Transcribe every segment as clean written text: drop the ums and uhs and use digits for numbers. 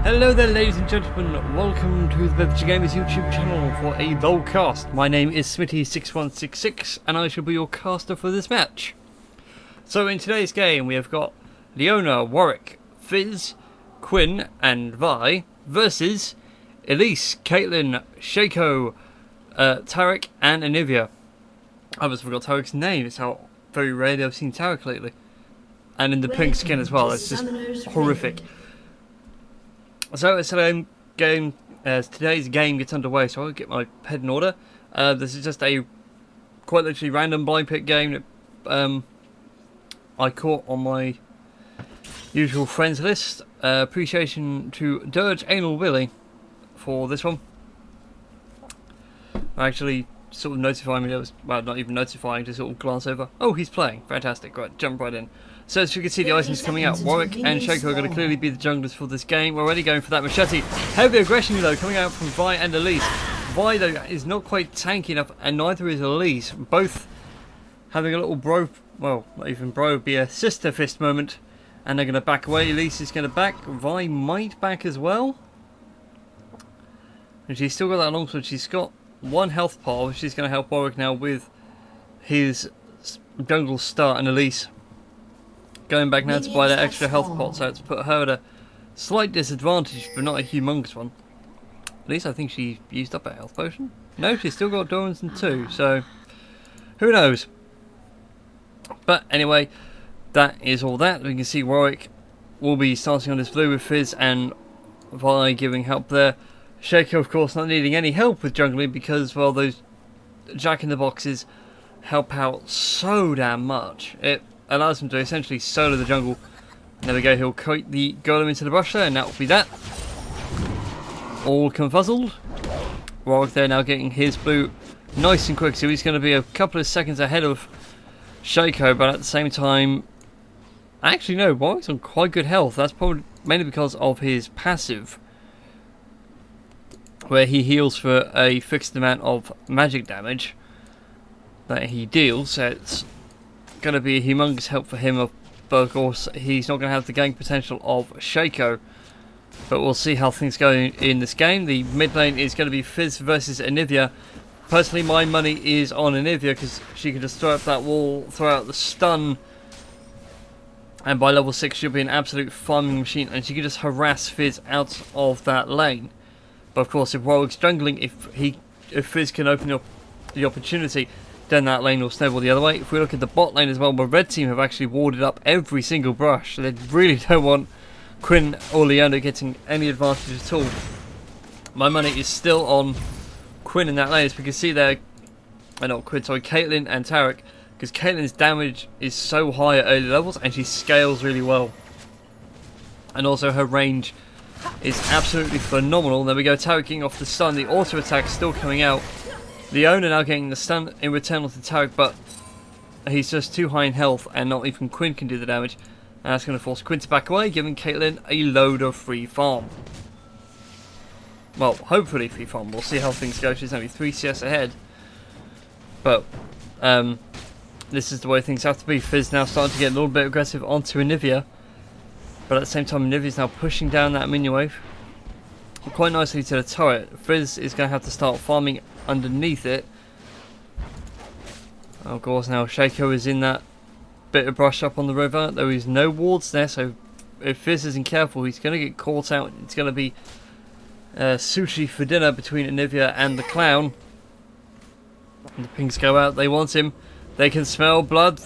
Hello there, ladies and gentlemen, welcome to the Beverage Gamers YouTube channel for a Lolcast. My name is Smitty6166 and I shall be your caster for this match. So in today's game we have got Leona, Warwick, Fizz, Quinn and Vi versus Elise, Caitlin, Shaco, Tarek and Anivia. I almost forgot Tarek's name, it's how very rarely I've seen Tarek lately. And in the pink skin as well, it's just horrific. So as today's game gets underway, so I'll get my head in order. This is just a quite literally random blind pick game that I caught on my usual friends list. Appreciation to Dirge Anal Willy for this one. Actually sort of notifying me that was, well, not even notifying, just sort of glance over. Oh, he's playing. Fantastic. Right, jump right in. So as you can see, the items coming out. Warwick and Shaco are going to clearly be the junglers for this game. We're already going for that machete. Heavy aggression though coming out from Vi and Elise. Vi though is not quite tanky enough, and neither is Elise. Both having a little bro, well, not even bro, be a sister fist moment. And they're going to back away. Elise is going to back. Vi might back as well. And she's still got that longsword. She's got one health pot, which is going to help Warwick now with his jungle start, and Elise going back now to buy that extra health pot, so it's put her at a slight disadvantage, but not a humongous one. At least I think she used up a health potion. No, she's still got Dorans and 2, so who knows. But anyway, that is all that. We can see Warwick will be starting on his blue with Fizz and Vi giving help there. Shaco, of course, not needing any help with jungling because, well, those jack-in-the-boxes help out so damn much. It allows him to essentially solo the jungle. There we go, he'll kite the golem into the brush there, and that will be that. All confuzzled. Warwick there now getting his blue nice and quick, so he's going to be a couple of seconds ahead of Shaco, but at the same time, actually no, Warwick's on quite good health. That's probably mainly because of his passive, where he heals for a fixed amount of magic damage that he deals, so it's going to be a humongous help for him. But of course he's not going to have the gank potential of Shaco, but we'll see how things go in this game. The mid lane is going to be Fizz versus Anivia. Personally, my money is on Anivia because she can just throw up that wall, throw out the stun, and by level 6 she'll be an absolute farming machine, and she can just harass Fizz out of that lane. But of course, if Warwick's jungling, if Fizz can open up the opportunity, then that lane will snowball the other way. If we look at the bot lane as well, the red team have actually warded up every single brush. They really don't want Quinn or Leona getting any advantage at all. My money is still on Quinn in that lane, as we can see there. Not Quinn, sorry, Caitlin and Tarek, because Caitlin's damage is so high at early levels and she scales really well. And also her range is absolutely phenomenal. There we go, Tarek getting off the stun. The auto attack is still coming out. Leona now getting the stun in return onto Tarek, but he's just too high in health and not even Quinn can do the damage. And that's going to force Quinn to back away, giving Caitlin a load of free farm. Well, hopefully free farm. We'll see how things go. She's only 3 CS ahead. But this is the way things have to be. Fizz now starting to get a little bit aggressive onto Anivia. But at the same time, Anivia's now pushing down that minion wave quite nicely to the turret. Fizz is going to have to start farming underneath it. Of course, now Shaco is in that bit of brush up on the river. There is no wards there, so if Fizz isn't careful, he's going to get caught out. It's going to be sushi for dinner between Anivia and the clown. And the pings go out. They want him. They can smell blood.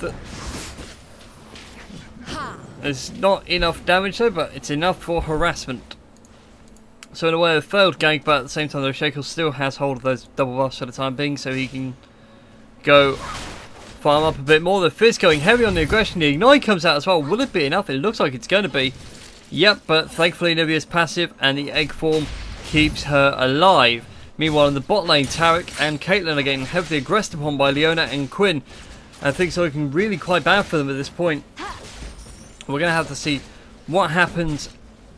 There's not enough damage though, but it's enough for harassment. So in a way, a failed gank, but at the same time, though, Shaco still has hold of those double buffs for the time being, so he can go farm up a bit more. The Fizz going heavy on the aggression. The Ignite comes out as well. Will it be enough? It looks like it's going to be. Yep, but thankfully Nivea's passive and the egg form keeps her alive. Meanwhile, in the bot lane, Tarek and Caitlin are getting heavily aggressed upon by Leona and Quinn. And things are looking really quite bad for them at this point. We're going to have to see what happens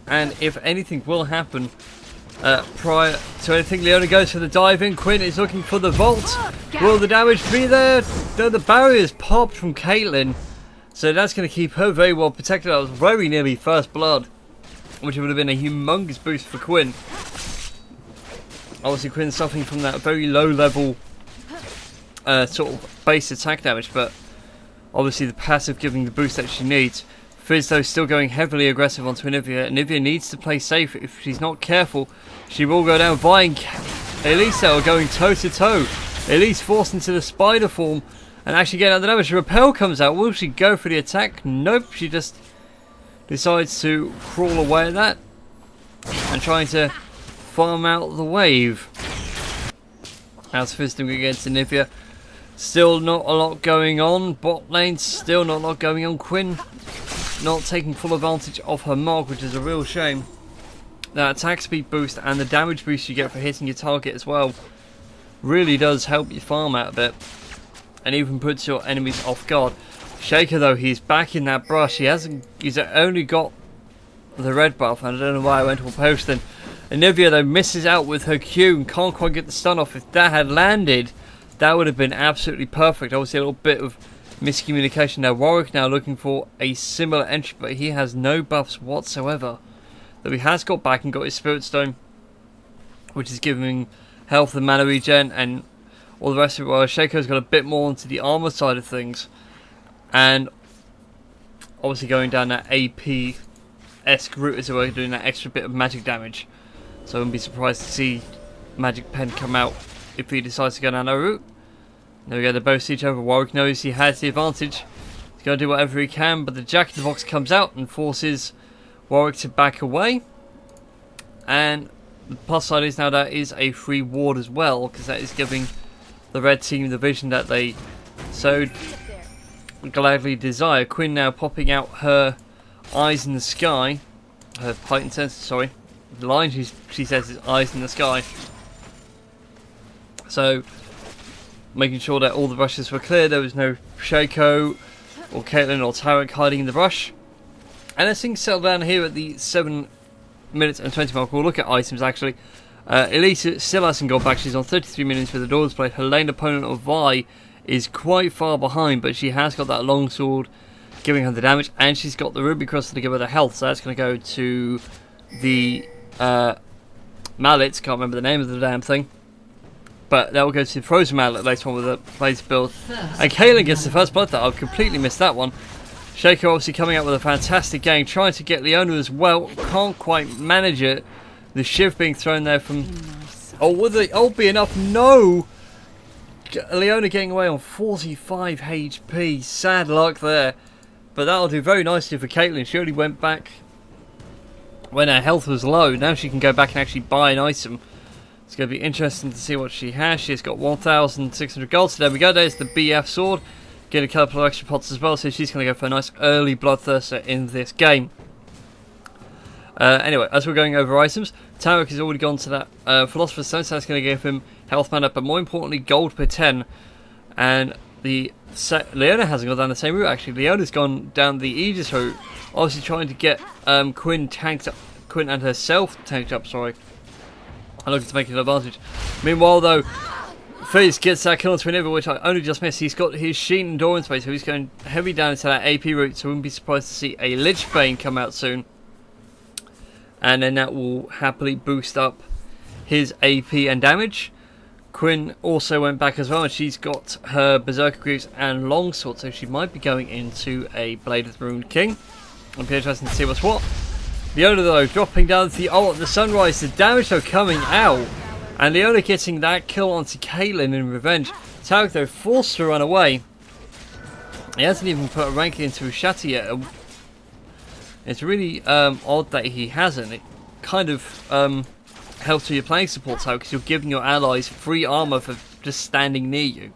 and if anything will happen prior to anything. Leona goes for the dive in. Quinn is looking for the vault. Will the damage be there? No, the barrier's popped from Caitlin, so that's going to keep her very well protected. That was very nearly first blood. which would have been a humongous boost for Quinn. Obviously Quinn's suffering from that very low level sort of base attack damage, but obviously the passive giving the boost that she needs. Fizz though still going heavily aggressive onto Anivia. Anivia needs to play safe. If she's not careful, she will go down. Vi and Elise are going toe to toe. Elise forced into the spider form and actually getting out the damage. Repel comes out. Will she go for the attack? Nope. She just decides to crawl away at that and trying to farm out the wave. As Fizz doing against Anivia. Still not a lot going on. Bot lane still not a lot going on. Quinn not taking full advantage of her mark, which is a real shame. That attack speed boost and the damage boost you get for hitting your target as well really does help you farm out a bit and even puts your enemies off guard. Shaker though, he's back in that brush. He's only got the red buff, and I don't know why I went to a post then. Anivia though misses out with her Q and can't quite get the stun off. If that had landed, that would have been absolutely perfect. Obviously a little bit of miscommunication there. Warwick now looking for a similar entry, but he has no buffs whatsoever. Though he has got back and got his Spirit Stone, which is giving health and mana regen and all the rest of it. While Shaco's got a bit more onto the armor side of things, and obviously going down that AP-esque route as well, doing that extra bit of magic damage. So I wouldn't be surprised to see Magic Pen come out if he decides to go down that route. There we go, they both see each other. Warwick knows he has the advantage. He's going to do whatever he can, but the Jack in the Box comes out and forces Warwick to back away. And the plus side is now that is a free ward as well, because that is giving the red team the vision that they so gladly desire. Quinn now popping out her eyes in the sky. Her heightened sense, sorry. The line she says is eyes in the sky. So making sure that all the brushes were clear. There was no Shaco or Caitlyn or Tarek hiding in the brush. And as things settle down here at the 7 minutes and 20 mark, we'll look at items actually. Elise still hasn't got back. She's on 33 minutes with the Doors played. Her lane opponent of Vi is quite far behind, but she has got that long sword giving her the damage, and she's got the Ruby Crystal to give her the health. So that's going to go to the mallets. Can't remember the name of the damn thing. But that will go to the Frozen Mallet later on with the Blaze build. And KILLIG gets the first blood that I've completely missed that one. Shaker obviously coming out with a fantastic game, trying to get Leona as well. Can't quite manage it. The Shiv being thrown there from... Oh, will the ult be enough? No! Leona getting away on 45 HP. Sad luck there. But that'll do very nicely for Caitlyn. She only went back when her health was low. Now she can go back and actually buy an item. It's going to be interesting to see what she has. She's got 1,600 gold. So there we go. There's the BF sword. Get a couple of extra pots as well. So she's going to go for a nice early bloodthirster in this game. Anyway, as we're going over items, Tarek has already gone to that Philosopher's Stone. So that's going to give him health mana, but more importantly, gold per 10. And Leona hasn't gone down the same route actually. Leona's gone down the Aegis route. Obviously trying to get Quinn tanked up. Quinn and herself tanked up, sorry. I'm looking to make an advantage. Meanwhile, though, Fizz gets that kill on Anivia, which I only just missed. He's got his Sheen and Doran space, so he's going heavy down into that AP route, so I wouldn't be surprised to see a Lich Bane come out soon. And then that will happily boost up his AP and damage. Quinn also went back as well, and she's got her Berserker Greaves and Longsword, so she might be going into a Blade of the Ruined King. It'll be interesting to see what's what. Leona though dropping down to the ult at the sunrise, the damage though coming out, and Leona getting that kill onto Caitlyn in revenge. Tarek though forced to run away. He hasn't even put a rank into his shatter yet. It's really odd that he hasn't. It kind of helps with your playing support, Tarek, because you're giving your allies free armor for just standing near you.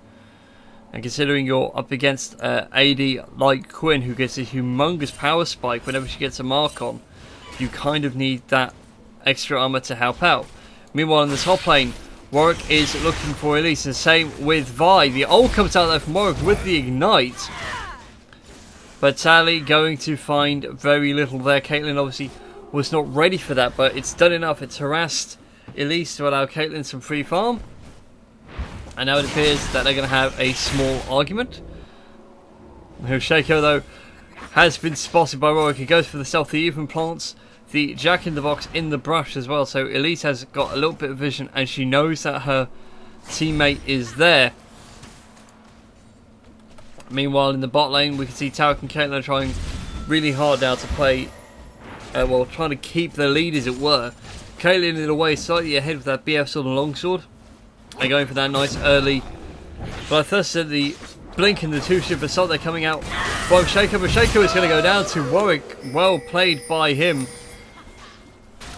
And considering you're up against AD like Quinn, who gets a humongous power spike whenever she gets a mark on, you kind of need that extra armor to help out. Meanwhile, in the top lane, Warwick is looking for Elise, and same with Vi. The ult comes out there from Warwick with the ignite, but Tally going to find very little there. Caitlyn obviously was not ready for that, but it's done enough. It's harassed Elise to allow Caitlyn some free farm, and now it appears that they're going to have a small argument. Shaco though has been spotted by Warwick. He goes for the stealthy even plants the Jack-in-the-Box in the brush as well. So Elise has got a little bit of vision and she knows that her teammate is there. Meanwhile, in the bot lane, we can see Tarek and Caitlyn are trying really hard now to play, well, trying to keep the lead, as it were. Caitlyn, in a way, slightly ahead with that BF sword and longsword. They're going for that nice early. But I first said the blink and the two-ship assault, they're coming out from Shaco, but Shaco is going to go down to Warwick. Well played by him.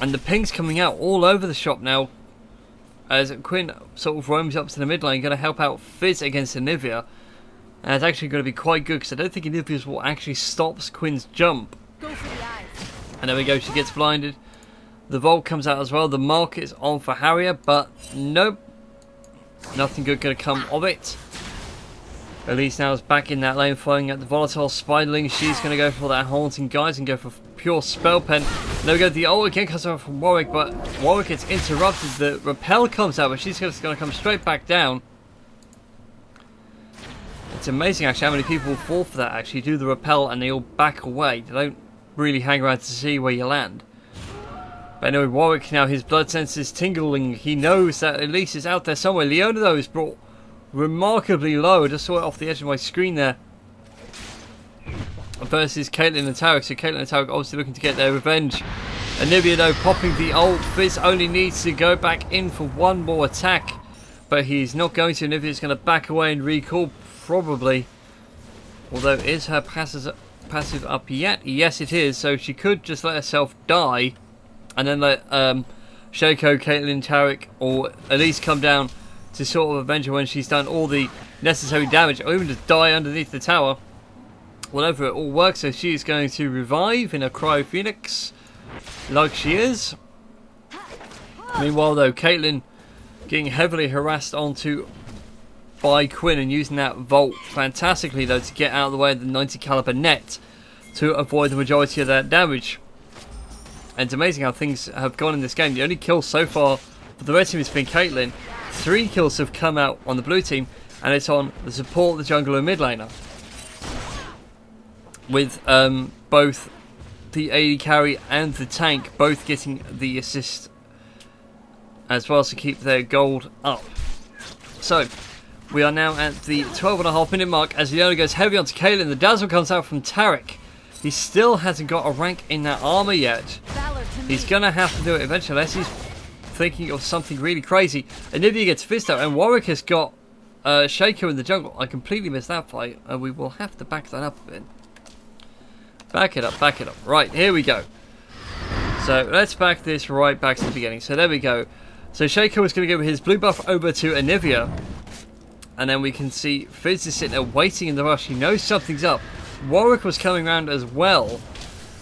And the ping's coming out all over the shop now, as Quinn sort of roams up to the mid lane, going to help out Fizz against Anivia. And it's actually going to be quite good, because I don't think Anivia's will actually stops Quinn's jump. Go for the eyes. And there we go, she gets blinded. The Volt comes out as well. The mark is on for Harrier, but nope. Nothing good going to come of it. Elise now is back in that lane, firing at the volatile Spiderling. She's going to go for that Haunting Guise and go for pure Spell Pen. There we go, the ult again comes over from Warwick, but Warwick gets interrupted. The Repel comes out, but she's just going to come straight back down. It's amazing actually how many people fall for that, actually do the Repel and they all back away. They don't really hang around to see where you land. But anyway, Warwick now, his blood sense is tingling. He knows that Elise is out there somewhere. Leona though is brought remarkably low. I just saw it off the edge of my screen there. Versus Caitlyn and Tarek. So Caitlyn and Tarek obviously looking to get their revenge. Anivia though popping the ult. Fizz only needs to go back in for one more attack. But he's not going to. Anivia's going to back away and recall. Probably. Although, is her passive up yet? Yes, it is. So she could just let herself die. And then let Shaco, Caitlyn, Tarek, or Elise come down to sort of avenge her when she's done all the necessary damage. Or even just die underneath the tower. Whatever, it all works. So she is going to revive in a Cryo Phoenix. Like she is. Meanwhile, though, Caitlyn getting heavily harassed onto by Quinn and using that Volt fantastically though to get out of the way of the 90 caliber net to avoid the majority of that damage. And it's amazing how things have gone in this game. The only kill so far for the red team has been Caitlyn. 3 kills have come out on the blue team, and it's on the support, the jungle and mid laner. With both the AD carry and the tank both getting the assist as well to keep their gold up. So we are now at the 12.5 minute mark as Leona goes heavy onto Caitlyn. The dazzle comes out from Tarek. He still hasn't got a rank in that armor yet. He's going to have to do it eventually unless he's thinking of something really crazy. Anivia gets Fizz out and Warwick has got Shaco in the jungle. I completely missed that fight and we will have to back that up a bit. Back it up, back it up. Right, here we go. So let's back this right back to the beginning. So there we go. So Shaco is going to give his blue buff over to Anivia. And then we can see Fizz is sitting there waiting in the rush. He knows something's up. Warwick was coming around as well.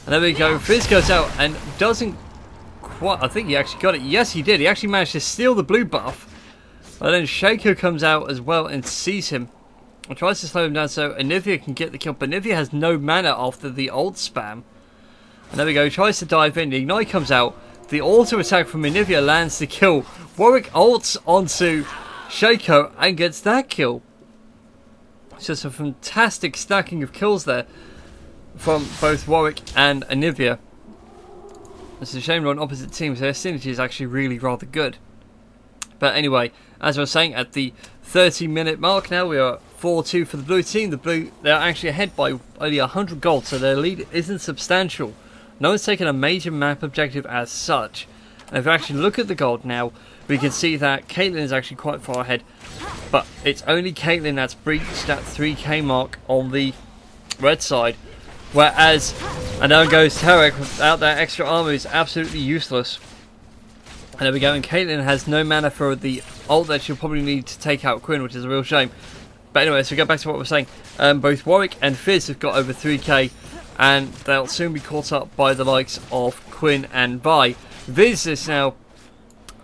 And there we go. Fizz goes out and doesn't quite... I think he actually got it. Yes, he did. He actually managed to steal the blue buff. But then Shaco comes out as well and sees him. And tries to slow him down so Anivia can get the kill. But Anivia has no mana after the ult spam. And there we go. He tries to dive in. The Ignite comes out. The auto attack from Anivia lands the kill. Warwick ults onto Shaco and gets that kill. It's just a fantastic stacking of kills there from both Warwick and Anivia. It's a shame we're on opposite teams. Their synergy is actually really rather good. But anyway, as I was saying, at the 30-minute mark now, we are 4-2 for the blue team. The blue, they're actually ahead by only 100 gold, so their lead isn't substantial. No one's taken a major map objective as such. And if we actually look at the gold now, we can see that Caitlyn is actually quite far ahead. But it's only Caitlyn that's breached that 3k mark on the red side. Whereas, and there goes Tarek without that extra armor is absolutely useless. And there we go, and Caitlyn has no mana for the ult that she'll probably need to take out Quinn, which is a real shame. But anyway, so we go back to what we're saying. Both Warwick and Fizz have got over 3k, and they'll soon be caught up by the likes of Quinn and Vi. Fizz is now...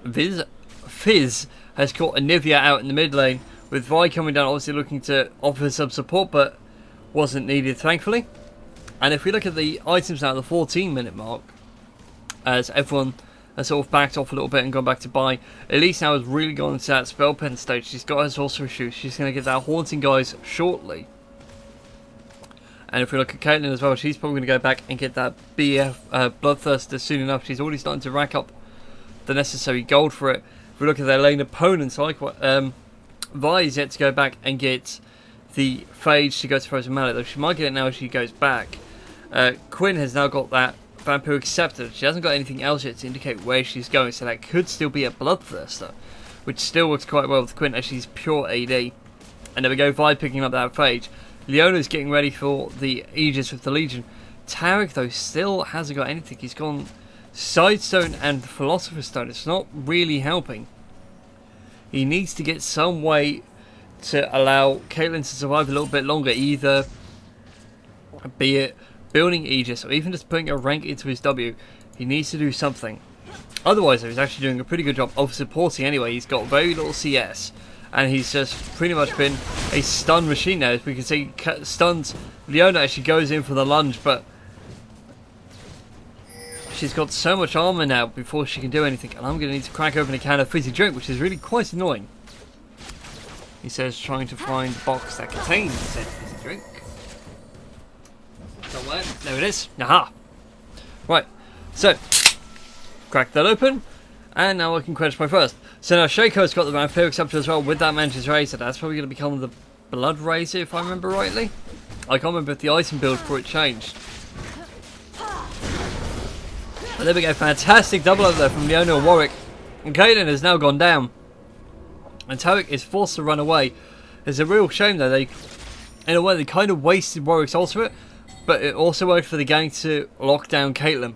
Fizz has caught Anivia out in the mid lane, with Vi coming down obviously looking to offer some support, but wasn't needed thankfully. And if we look at the items now at the 14-minute mark, as everyone has sort of backed off a little bit and gone back to buy, Elise now has really gone into that spell pen stage. She's got her sorcerer shoes. She's going to get that Haunting Guise shortly. And if we look at Caitlyn as well, she's probably going to go back and get that BF Bloodthirster soon enough. She's already starting to rack up the necessary gold for it. If we look at their lane opponents, like what Vi is yet to go back and get the Phage to go to Frozen Mallet, though she might get it now as she goes back. Quinn has now got that Vampiric Scepter. She hasn't got anything else yet to indicate where she's going, so that could still be a Bloodthirster, which still works quite well with Quinn as she's pure AD. And there we go, Vi picking up that Phage. Leona's getting ready for the Aegis with the Legion. Tarek, though, still hasn't got anything. He's gone Sidestone and Philosopher's Stone. It's not really helping. He needs to get some way to allow Caitlyn to survive a little bit longer, either be it building Aegis or even just putting a rank into his W. He needs to do something. Otherwise, though, he's actually doing a pretty good job of supporting anyway. He's got very little CS. And he's just pretty much been a stun machine now. As we can see, stuns Leona as she goes in for the lunge, but she's got so much armor now before she can do anything. And I'm going to need to crack open a can of fizzy drink, which is really quite annoying. He says, trying to find the box that contains said fizzy drink. Somewhere. There it is. Aha! Right. So, crack that open. And now I can quench my thirst. So now Shaco's got the Vampiric Scepter as well with that Mantis Razor. That's probably going to become the Blood Razor if I remember rightly. I can't remember if the item build for it changed. But there we go, fantastic double up there from Leona and Warwick. And Caitlyn has now gone down. And Tarek is forced to run away. It's a real shame though, in a way they kind of wasted Warwick's ultimate, but it also worked for the gang to lock down Caitlyn.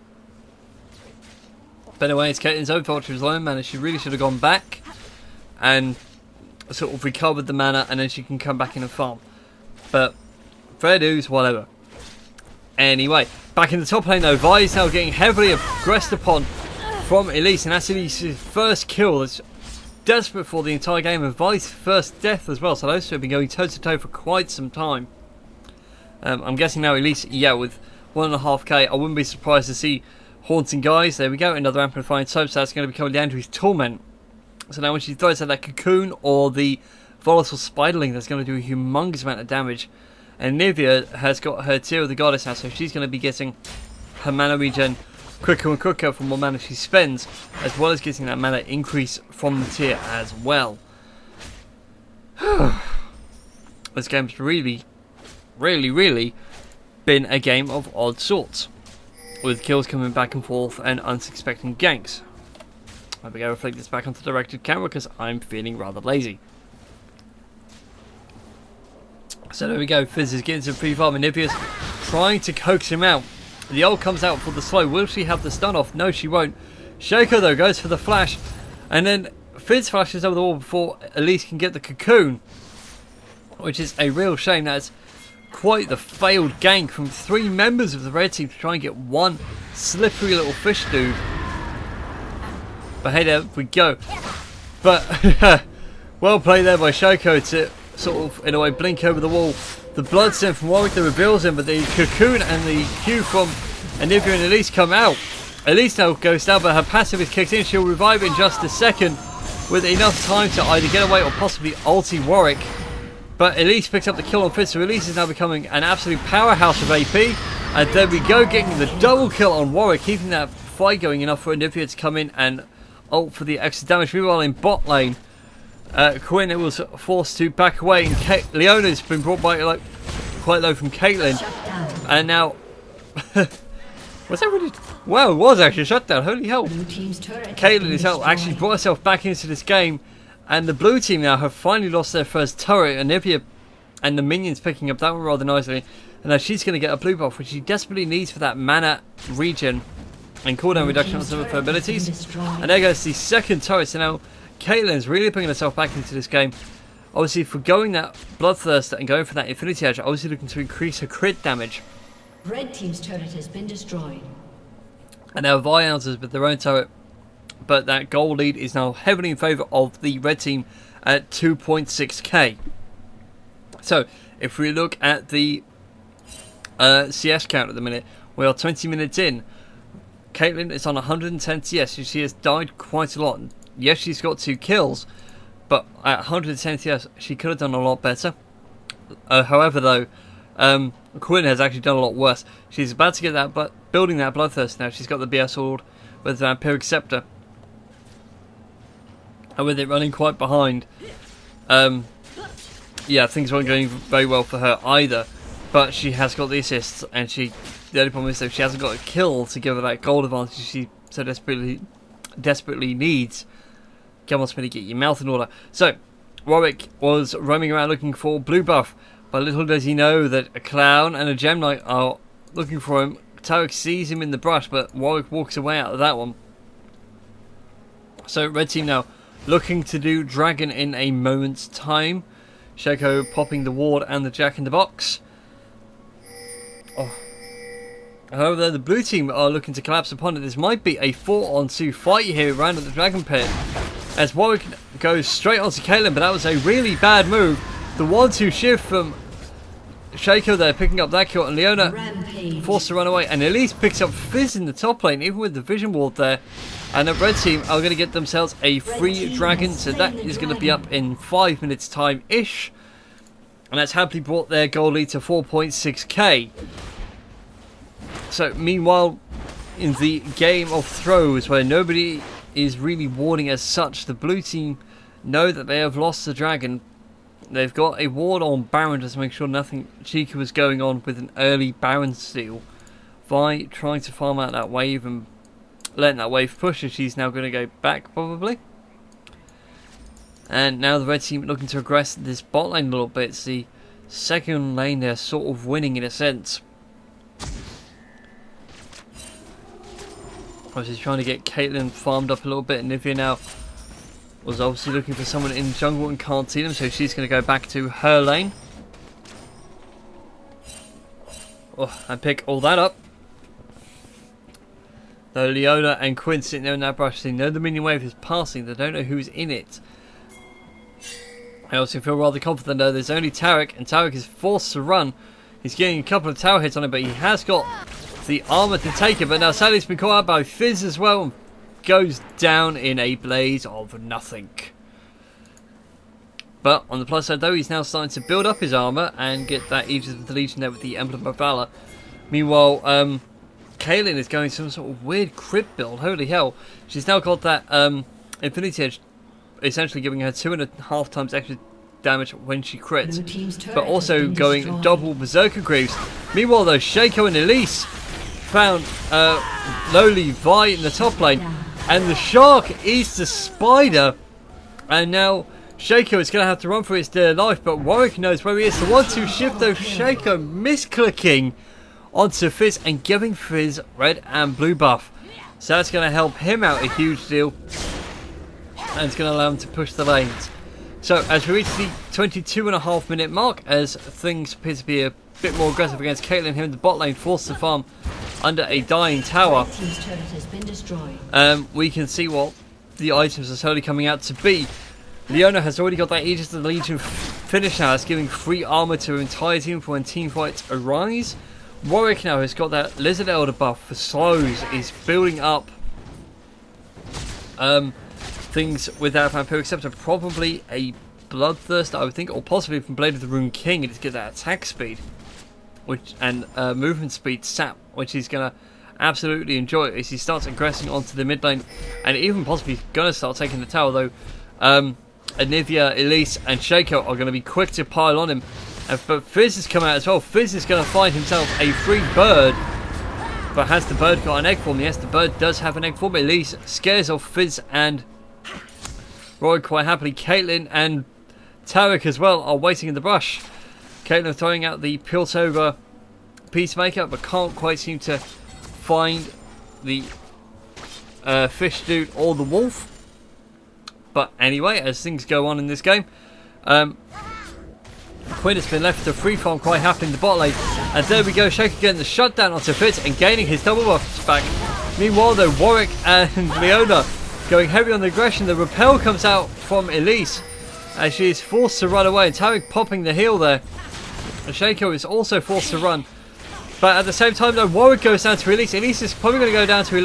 But anyway, it's Caitlyn's own fault. She was low in mana. She really should have gone back and sort of recovered the mana, and then she can come back in and farm. But fair dues, whatever. Anyway, back in the top lane though, Vi is now getting heavily aggressed upon from Elise, and that's Elise's first kill. That's desperate for the entire game, and Vi's first death as well. So those two have been going toe to toe for quite some time. I'm guessing now Elise, yeah, with 1.5k, I wouldn't be surprised to see Haunting Guys. There we go, another amplifying soap, so that's going to be coming down to his Torment. So now when she throws out that Cocoon or the Volatile Spiderling, that's going to do a humongous amount of damage. And Nivea has got her Tear of the Goddess now, so she's going to be getting her mana regen quicker and quicker from what mana she spends, as well as getting that mana increase from the Tear as well. This game's really been a game of odd sorts, with kills coming back and forth and unsuspecting ganks. There we go, reflect this back onto the directed camera because I'm feeling rather lazy. So there we go, Fizz is getting some free farm and Nivea's trying to coax him out. The ult comes out for the slow. Will she have the stun off? No, she won't. Shaco though goes for the flash, and then Fizz flashes over the wall before Elise can get the Cocoon, which is a real shame. That's quite the failed gank from 3 members of the red team to try and get one slippery little fish dude. But hey, there we go. But well played there by Shoko to sort of, in a way, blink over the wall. The Bloodstain from Warwick that reveals him, but the Cocoon and the Q from Anivia and Elise come out. Elise now goes down, but her passive is kicked in. She'll revive in just a second with enough time to either get away or possibly ulti Warwick. But Elise picks up the kill on Fizz, so Elise is now becoming an absolute powerhouse of AP. And there we go, getting the double kill on Warwick, keeping that fight going enough for Anivia to come in and ult for the extra damage. Meanwhile, in bot lane, Quinn was forced to back away, and Leona's been brought by quite low from Caitlyn. And now, was that really? Well, it was actually a shutdown. Holy hell! Caitlyn herself actually brought herself back into this game. And the blue team now have finally lost their first turret, and Nivea and the minions picking up that one rather nicely. And now she's going to get a blue buff, which she desperately needs for that mana regen and cooldown reduction on some of her abilities. And there goes the second turret. So now Caitlyn's really bringing herself back into this game. Obviously, for going that Bloodthirster and going for that Infinity Edge, obviously looking to increase her crit damage. Red team's turret has been destroyed. And now Vi answers with their own turret. But that goal lead is now heavily in favour of the red team at 2.6k. So, if we look at the CS count at the minute, we are 20 minutes in. Caitlyn is on 110 CS, so she has died quite a lot. Yes, she's got 2 kills, but at 110 CS, she could have done a lot better. However, though, Quinn has actually done a lot worse. She's about to get that, but building that bloodthirst now. She's got the BS sword with the vampiric scepter, and with it running quite behind, yeah, things weren't going very well for her either. But she has got the assists, and the only problem is though she hasn't got a kill to give her that gold advantage she so desperately needs. Come on, Smitty, get your mouth in order. So Warwick was roaming around looking for blue buff. But little does he know that a clown and a gem knight are looking for him. Tarek sees him in the brush, but Warwick walks away out of that one. So red team now looking to do dragon in a moment's time. Shaco popping the ward and the jack in the box. Oh. However, the blue team are looking to collapse upon it. This might be a 4-on-2 fight here around at the dragon pit, as Warwick goes straight onto Caitlyn, but that was a really bad move. The 1-2 shift from Shaco there, picking up that kill, and Leona forced to run away. And Elise picks up Fizz in the top lane, even with the vision ward there. And the red team are going to get themselves a free dragon, so that is going to be up in 5 minutes time-ish. And that's happily brought their goal lead to 4.6k. So meanwhile, in the game of throws, where nobody is really warding as such, the blue team know that they have lost the dragon. They've got a ward on Baron just to make sure nothing cheeky was going on with an early Baron steal. Vi trying to farm out that wave and letting that wave push, and she's now going to go back probably. And now the red team looking to aggress this bot lane a little bit. It's the second lane they're sort of winning in a sense. Obviously trying to get Caitlyn farmed up a little bit, and Nivea now was obviously looking for someone in jungle and can't see them, so she's going to go back to her lane. Oh, and pick all that up. Though Leona and Quinn sitting there in that brush, they know the minion wave is passing, they don't know who's in it. I also feel rather confident though, there's only Tarek, and Tarek is forced to run. He's getting a couple of tower hits on him, but he has got the armor to take it, but now sadly it's been caught out by Fizz as well, and goes down in a blaze of nothing. But on the plus side though, he's now starting to build up his armor and get that Aegis of the Legion there with the Emblem of Valor. Meanwhile, Caitlyn is going some sort of weird crit build. Holy hell. She's now got that Infinity Edge, essentially giving her 2.5 times extra damage when she crits, but also going double Berserker Greaves. Meanwhile though, Shaco and Elise found lowly Vi in the top lane, and the shark eats the spider, and now Shaco is going to have to run for his dear life, but Warwick knows where he is. The 1-2 shift though, Shaco misclicking onto Fizz and giving Fizz red and blue buff. So that's going to help him out a huge deal, and it's going to allow him to push the lanes. So as we reach the 22.5 minute mark, as things appear to be a bit more aggressive against Caitlyn, him in the bot lane forced to farm under a dying tower. We can see what the items are slowly coming out to be. Leona has already got that Aegis of the Legion finish now. It's giving free armor to her entire team for when team fights arise. Warwick now has got that Lizard Elder buff for slows, is building up things with that Vampiric Scepter, probably a Bloodthirst I would think, or possibly from Blade of the Rune King, and to get that attack speed and movement speed sap, which he's going to absolutely enjoy as he starts aggressing onto the mid lane, and even possibly going to start taking the tower, though Anivia, Elise and Shaco are going to be quick to pile on him. But Fizz has come out as well. Fizz is going to find himself a free bird, but has the bird got an egg form? Yes, the bird does have an egg form. Elise scares off Fizz and Roy quite happily. Caitlyn and Tarek as well are waiting in the brush. Caitlyn throwing out the Piltover Peacemaker, but can't quite seem to find the fish dude or the wolf. But anyway, as things go on in this game, Quinn has been left to free farm quite happily in the bot lane. And there we go, Shaker getting the shutdown onto Fizz and gaining his double buffs back. Meanwhile though, Warwick and Leona going heavy on the aggression. The repel comes out from Elise as she is forced to run away, and Tarek popping the heal there. And Shaco is also forced to run. But at the same time though, Warwick goes down to Elise. Elise is probably going to go down to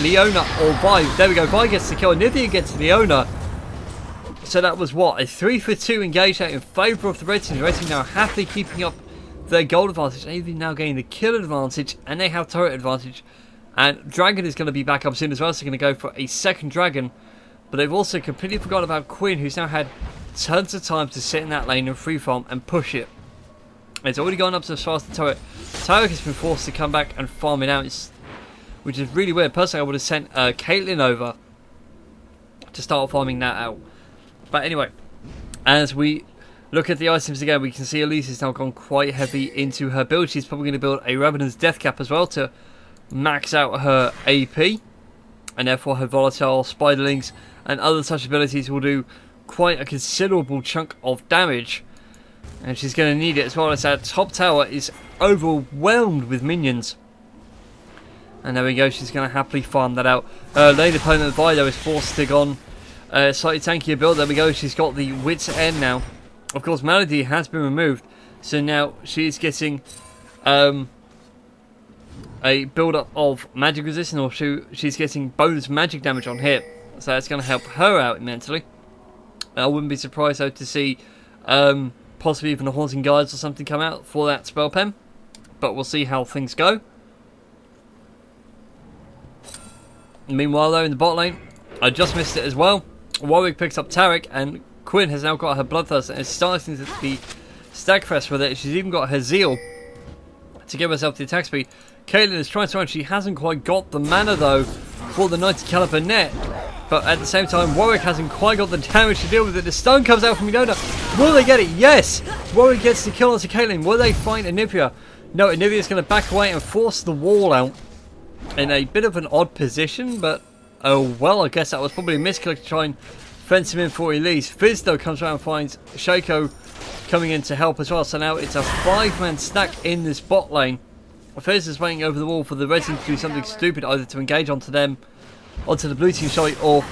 Leona or Vi. There we go, Vi gets the kill, Nithia gets Leona. So that was what, a 3-for-2 engage out in favour of the red team. The red team now happily keeping up their gold advantage. They've now gained the kill advantage, and they have turret advantage. And Dragon is going to be back up soon as well, so they're going to go for a second Dragon. But they've also completely forgotten about Quinn, who's now had tons of time to sit in that lane and free farm and push it. It's already gone up as far as the turret. Tarek has been forced to come back and farm it out, which is really weird. Personally, I would have sent Caitlyn over to start farming that out. But anyway, as we look at the items again, we can see Elise has now gone quite heavy into her build. She's probably going to build a Ravenous Death Cap as well to max out her AP, and therefore her volatile spiderlings and other such abilities will do quite a considerable chunk of damage. And she's going to need it as well, as our top tower is overwhelmed with minions. And there we go, she's going to happily farm that out. Lane opponent Vido is forced to go on a slightly tankier build. There we go, she's got the Wit's End now. Of course, Melody has been removed, so now she's getting a build-up of magic resistance, or she's getting bonus magic damage on hit. So that's going to help her out immensely. I wouldn't be surprised though to see possibly even a Haunting Guides or something come out for that spell pen, but we'll see how things go. Meanwhile though, in the bot lane, I just missed it as well. Warwick picks up Tarek, and Quinn has now got her Bloodthirst and is starting to be stagfest with it. She's even got her Zeal to give herself the attack speed. Caitlyn is trying to run. She hasn't quite got the mana though for the 90 caliber net. But at the same time, Warwick hasn't quite got the damage to deal with it. The stun comes out from Inoda. Will they get it? Yes! Warwick gets the kill onto Caitlyn. Will they find Anivia? No, Anivia's going to back away and force the wall out in a bit of an odd position. But, oh well, I guess that was probably a misclick to try and fence him in for Elise. Fizz, though, comes around and finds Shaco coming in to help as well. So now it's a 5-man stack in this bot lane. Fizz is waiting over the wall for the red team to do something stupid, either to engage onto them, onto the blue team, sorry, or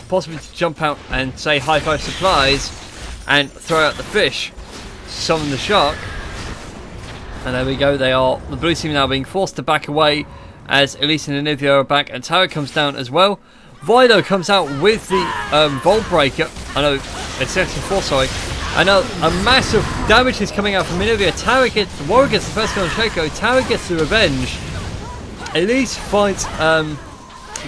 possibly to jump out and say high five supplies and throw out the fish, summon the shark. And there we go, the blue team now being forced to back away as Elise and Anivia are back, and Tarek comes down as well. Vido comes out with the Vault Breaker. I know, it's section 4, sorry. I know a massive damage is coming out from Anivia. Warwick gets the first kill on Shaco. Tarek gets the revenge. Elise finds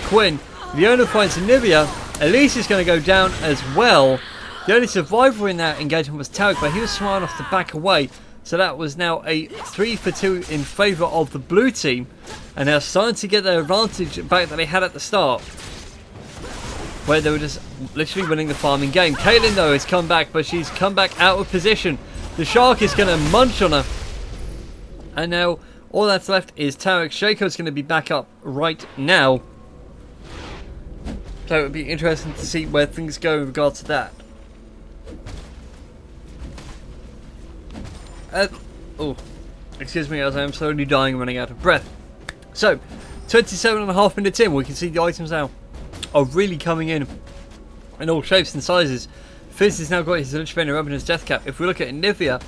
Quinn. Leona finds Anivia. Elise is going to go down as well. The only survivor in that engagement was Tarek, but he was smart enough to back away. So that was now a 3-for-2 in favour of the blue team. And they're starting to get their advantage back that they had at the start, where they were just literally winning the farming game. Caitlyn though has come back, but she's come back out of position. The shark is going to munch on her. And now all that's left is Tarek. Shaco's going to be back up right now. So it would be interesting to see where things go in regards to that. Oh, excuse me as I am slowly dying and running out of breath. So, 27.5 minutes in, we can see the items now are really coming in all shapes and sizes. Fizz has now got his Lynchbane and Ravenous Death Cap. If we look at Anivia,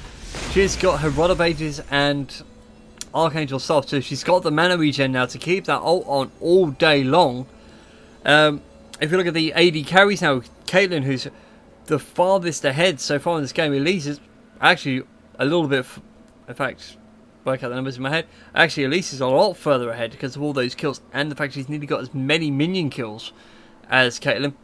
she's got her Rod of Ages and Archangel Soft, so she's got the mana regen now to keep that ult on all day long. If you look at the AD carries now, Caitlyn, who's the farthest ahead so far in this game. Elise is actually a little bit, in fact, work out the numbers in my head. Actually, Elise is a lot further ahead because of all those kills and the fact she's nearly got as many minion kills as Caitlyn.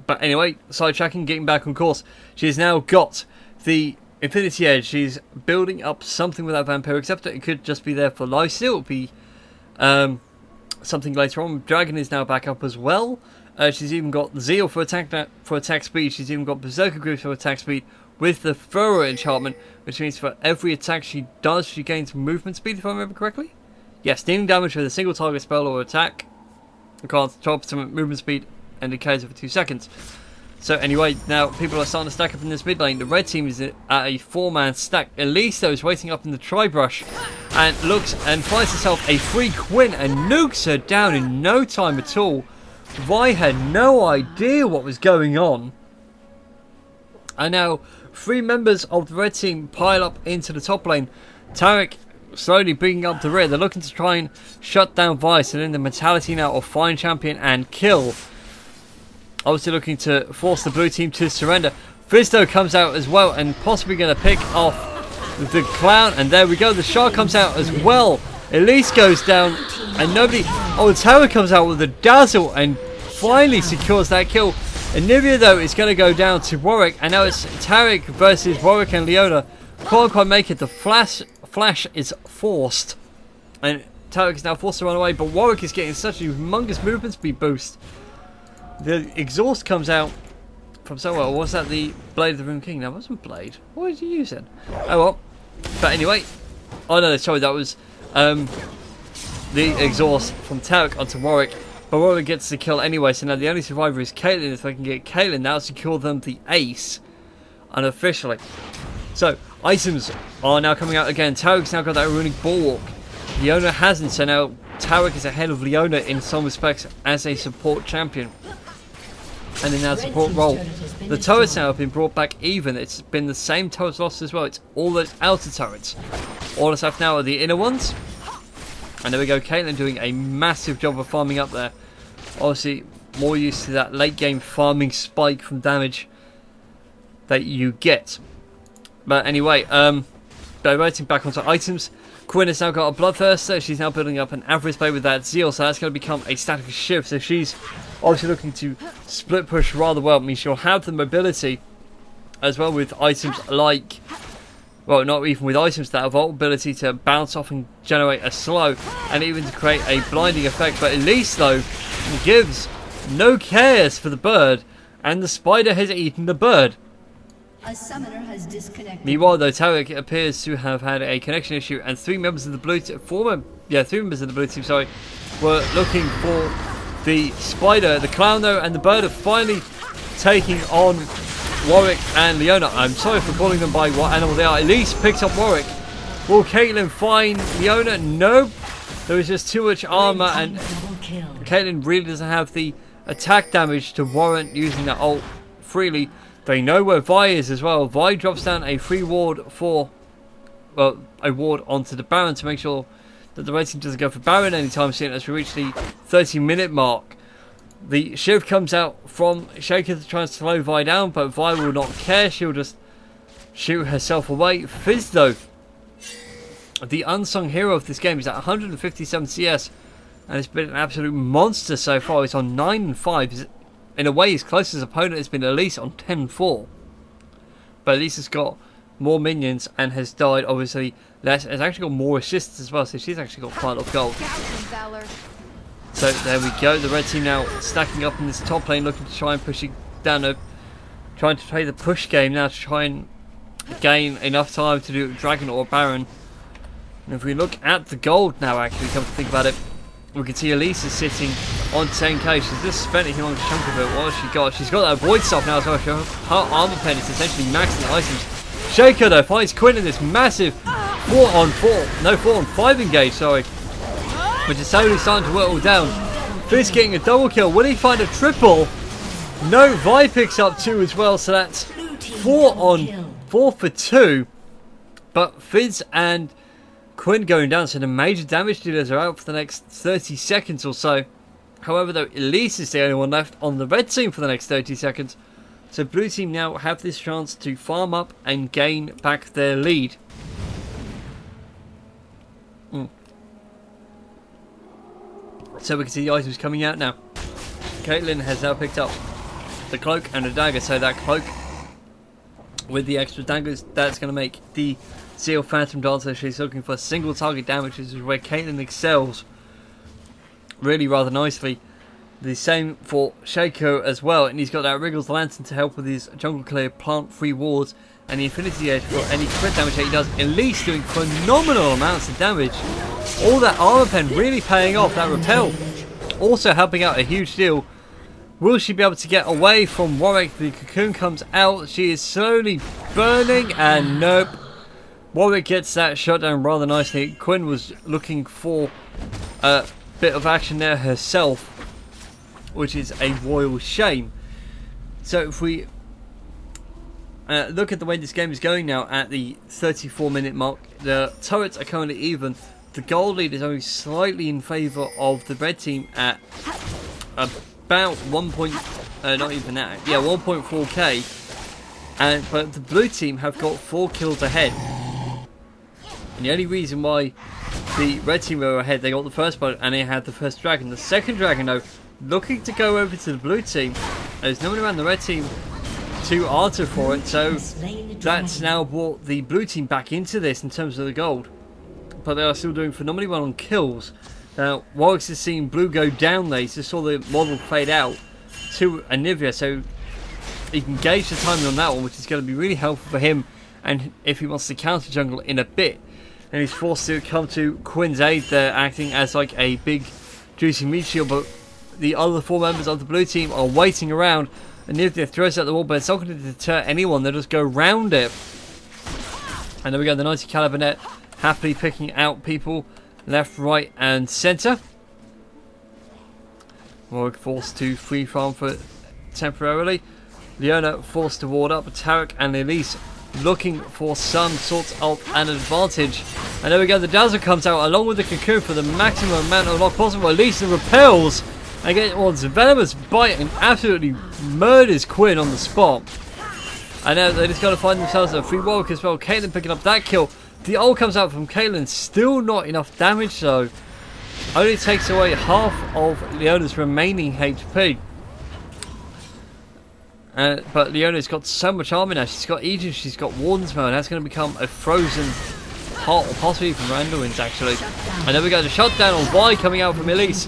But anyway, sidetracking, getting back on course. She's now got the Infinity Edge. She's building up something with that Vampiric Scepter. It could just be there for lifesteal. It would be something later on. Dragon is now back up as well. She's even got Zeal for attack speed. She's even got Berserker Grip for attack speed with the Thrower enchantment, which means for every attack she does, she gains movement speed, if I remember correctly. Yes, dealing damage with a single target spell or attack. Regards 12% movement speed and decays over 2 seconds. So anyway, now people are starting to stack up in this mid lane. The red team is at a 4-man stack. Elise though is waiting up in the Tribrush and looks and finds herself a free Quinn and nukes her down in no time at all. Vi had no idea what was going on. And now 3 members of the red team pile up into the top lane. Tarek slowly bringing up the rear. They're looking to try and shut down Vice, and in the mentality now of find champion and kill. Obviously looking to force the blue team to surrender. Fizz comes out as well and possibly going to pick off the clown, and there we go. The shark comes out as well. Elise goes down, and nobody. Oh, the tower comes out with a dazzle and finally secures that kill. Anivia though is going to go down to Warwick, and now it's Tarek versus Warwick and Leona. Can't quite make it. The flash is forced, and Tarek is now forced to run away. But Warwick is getting such a humongous movement speed boost. The exhaust comes out from somewhere. Or was that the Blade of the Rune King? That wasn't Blade. What did you use then? Oh well. But anyway, oh no, sorry, that was the exhaust from Tarek onto Warwick. But Warwick gets the kill anyway, so now the only survivor is Caitlyn. If they can get Caitlyn, now secure them the ace unofficially. So, items are now coming out again. Tarek's now got that runic bulwark. Leona hasn't, so now Tarek is ahead of Leona in some respects as a support champion. And in that support role. The turrets now have been brought back even. It's been the same turrets lost as well. It's all those outer turrets. All that's left now are the inner ones. And there we go, Caitlyn doing a massive job of farming up there. Obviously, more used to that late game farming spike from damage that you get. But anyway, diverting back onto items. Quinn has now got a Bloodthirster. She's now building up an Avarice Blade with that Zeal, so that's going to become a static shift. So she's obviously looking to split push rather well. I mean, she'll have the mobility as well with items like, well, not even with items that have ability to bounce off and generate a slow, and even to create a blinding effect. But at least, though, gives no cares for the bird, and the spider has eaten the bird. A summoner has disconnected. Meanwhile, though, Tarek appears to have had a connection issue, and three members of the blue team, were looking for the spider. The clown, though, and the bird are finally taking on Warwick and Leona. I'm sorry for calling them by what animal they are. Elise picks up Warwick. Will Caitlyn find Leona? Nope. There is just too much armor, and Caitlyn really doesn't have the attack damage to warrant using that ult freely. They know where Vi is as well. Vi drops down a free ward for, well, a ward onto the Baron to make sure that the red team doesn't go for Baron anytime soon as we reach the 30-minute mark. The shiv comes out from Shaker to try and slow Vi down, but Vi will not care. She'll just shoot herself away. Fizz, though, the unsung hero of this game, is at 157 CS, and it's been an absolute monster so far. It's on 9-5. In a way, his closest opponent has been Elise on 10-4. But Elise has got more minions and has died, obviously, less. Has actually got more assists as well, so she's actually got quite a lot of gold. So there we go. The red team now stacking up in this top lane, looking to try and push it down, trying to play the push game now to try and gain enough time to do Dragon or Baron. And if we look at the gold now, actually, come to think about it, we can see Elise is sitting on 10k. She's just spent a humongous chunk of it. What has she got? She's got that void stuff now as well. Her armor pen is essentially maxing the items. Shaker, though, finds Quinn in this massive 4-on-5 engage, sorry. Which is slowly starting to whittle down. Fizz getting a double kill. Will he find a triple? No, Vi picks up 2 as well, so that's 4 for 2. But Fizz and Quinn going down, so the major damage dealers are out for the next 30 seconds or so. However, though, Elise is the only one left on the red team for the next 30 seconds. So blue team now have this chance to farm up and gain back their lead. So we can see the items coming out now. Caitlyn has now picked up the cloak and a dagger, so that cloak with the extra daggers, that's going to make the Seal Phantom Dancer. She's looking for single target damage, which is where Caitlyn excels really rather nicely. The same for Shaco as well, and he's got that Wriggles Lantern to help with his jungle clear plant free wards and the Infinity Edge for any crit damage that he does. Elise doing phenomenal amounts of damage. All that armor pen really paying off. That repel also helping out a huge deal. Will she be able to get away from Warwick? The cocoon comes out. She is slowly burning, and nope. Warwick gets that shot down rather nicely. Quinn was looking for a bit of action there herself, which is a royal shame. So if we look at the way this game is going now at the 34-minute mark, the turrets are currently even. The gold lead is only slightly in favour of the red team at about 1.4k, but the blue team have got 4 kills ahead. And the only reason why the red team were ahead, they got the first blood and they had the first dragon. The second dragon, though, looking to go over to the blue team. There's no one around the red team to answer for it, so that's now brought the blue team back into this in terms of the gold. But they are still doing phenomenally well on kills. Now, Warwick's has seen blue go down there. He just saw the model fade out to Anivia, so he can gauge the timing on that one, which is going to be really helpful for him. And if he wants to counter jungle in a bit, and he's forced to come to Quinn's aid there, acting as like a big juicy meat shield. But the other 4 members of the blue team are waiting around. Anivia throws out the wall, but it's not going to deter anyone. They'll just go round it. And there we go, the 90 caliber net happily picking out people left, right, and centre. Warwick forced to free farm for temporarily. Leona forced to ward up. Tarek and Elise looking for some sort of an advantage. And there we go, the Dazzle comes out along with the Cocoon for the maximum amount of lock possible. Elise repels and gets one's venomous bite and absolutely murders Quinn on the spot. And now they just got to find themselves a free Warwick as well. Caitlyn picking up that kill. The ult comes out from Caitlyn, still not enough damage though. Only takes away half of Leona's remaining HP. But Leona's got so much armor now. She's got Aegis, she's got Warden's Mode. That's going to become a frozen heart, or possibly even Randuin's actually. And there we go, the shutdown on Vi coming out from Elise.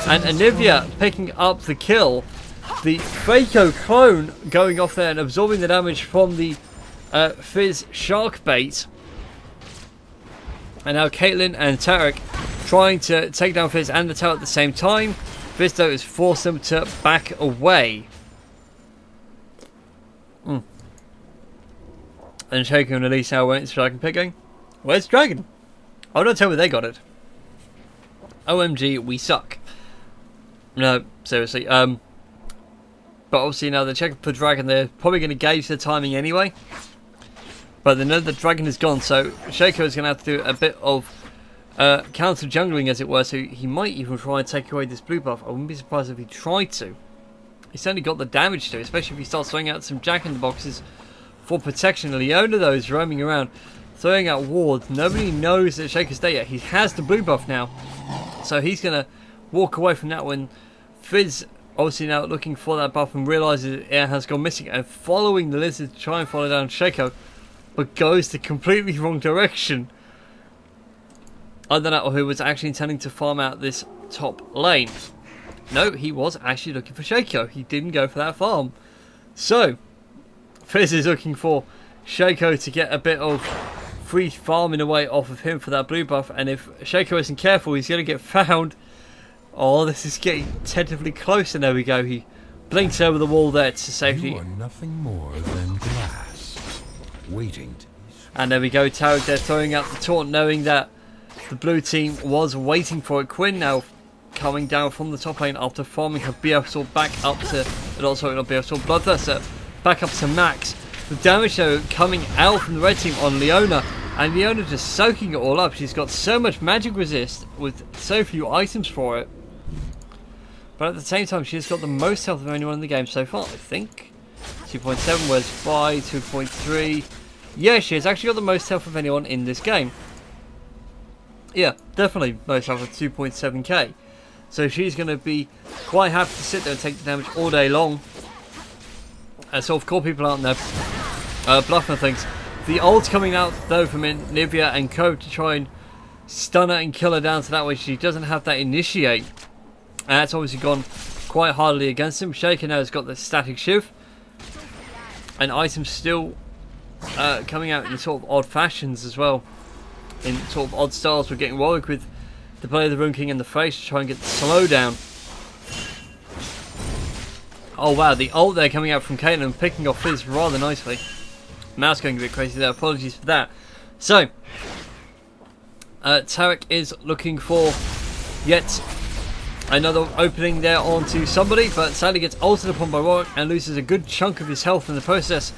And Anivia picking up the kill. The Faco clone going off there and absorbing the damage from the Fizz shark bait. And now Caitlyn and Tarek trying to take down Fizz and the tower at the same time. Fizz though has forced them to back away. And Shaker and Elise now went to Dragon picking. Where's Dragon? Oh, don't tell me they got it. OMG, we suck. No, seriously. But obviously now they're checking for Dragon. They're probably going to gauge the timing anyway. But they know the Dragon is gone, so Shaker is going to have to do a bit of counter jungling, as it were. So he might even try and take away this blue buff. I wouldn't be surprised if he tried to. He's certainly got the damage to it, especially if he starts throwing out some Jack-in-the-Boxes for protection. Leona though is roaming around, throwing out wards. Nobody knows that Shaker's there yet. He has the blue buff now, so he's going to walk away from that one. Fizz obviously now looking for that buff and realises it has gone missing and following the lizard to try and follow down Shaker, but goes the completely wrong direction. Other than that, who was actually intending to farm out this top lane. No, he was actually looking for Shaco. He didn't go for that farm. So Fizz is looking for Shaco to get a bit of free farming away off of him for that blue buff, and if Shaco isn't careful, he's going to get found. Oh, this is getting tentatively close, and there we go. He blinks over the wall there to safety. You are nothing more than glass, waiting to... And there we go, Tarek there throwing out the taunt, knowing that the blue team was waiting for it. Quinn now coming down from the top lane after farming her BF sword back up to... sorry, not BF sword, Bloodthirster. Back up to max. The damage though coming out from the red team on Leona, and Leona just soaking it all up. She's got so much magic resist with so few items for it, but at the same time she has got the most health of anyone in the game so far, I think. 2.7, where's 5, 2.3. Yeah, she has actually got the most health of anyone in this game. Yeah, definitely most health of 2.7k. So she's going to be quite happy to sit there and take the damage all day long. Sort of call people out in there, bluffing things. The ult's coming out though from Nivea and Co to try and stun her and kill her down, so that way she doesn't have that initiate. And that's obviously gone quite hardly against him. Shaker now has got the static shiv, and items still coming out in sort of odd fashions as well, in sort of odd styles. We're getting Warwick with the Blade of the Rune King in the face to try and get the slow down. Oh wow, the ult there coming out from Caitlyn, picking off Fizz rather nicely. Mouse going a bit crazy there, apologies for that. So, Tarek is looking for yet another opening there onto somebody, but sadly gets ulted upon by Warwick and loses a good chunk of his health in the process.